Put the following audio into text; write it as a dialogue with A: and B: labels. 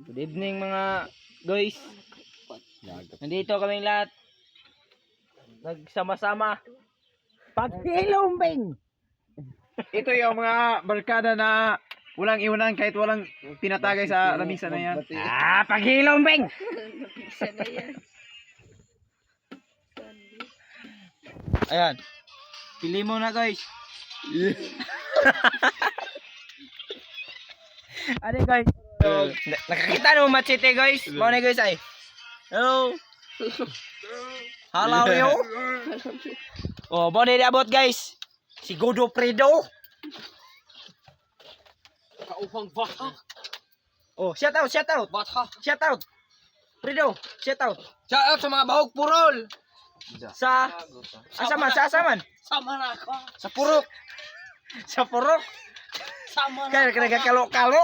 A: Good evening mga guys. Nandito kaming lahat. Nagsama-sama. Paghilumbing.
B: Ito yung mga barkada na walang iwanan kahit walang tinatagay sa lamisa na yan.
A: Paghilumbing. Ayan. Pili mo na guys. Ano guys? Nakakita mo machete guys? Mo na guys ay. Hello. Hello yo. Oh, mo na abot guys. Si Godo Predo.
B: Kaupang bata.
A: Oh, shout out, shout out.
B: Bata.
A: Shout out. Predo, shout out.
B: Shout out sa mga bahog purol.
A: Sa asaman, sa asaman.
B: Sama na ako.
A: Sa purok. Sa purok.
B: Sama na
A: Kaya kalo-kalo.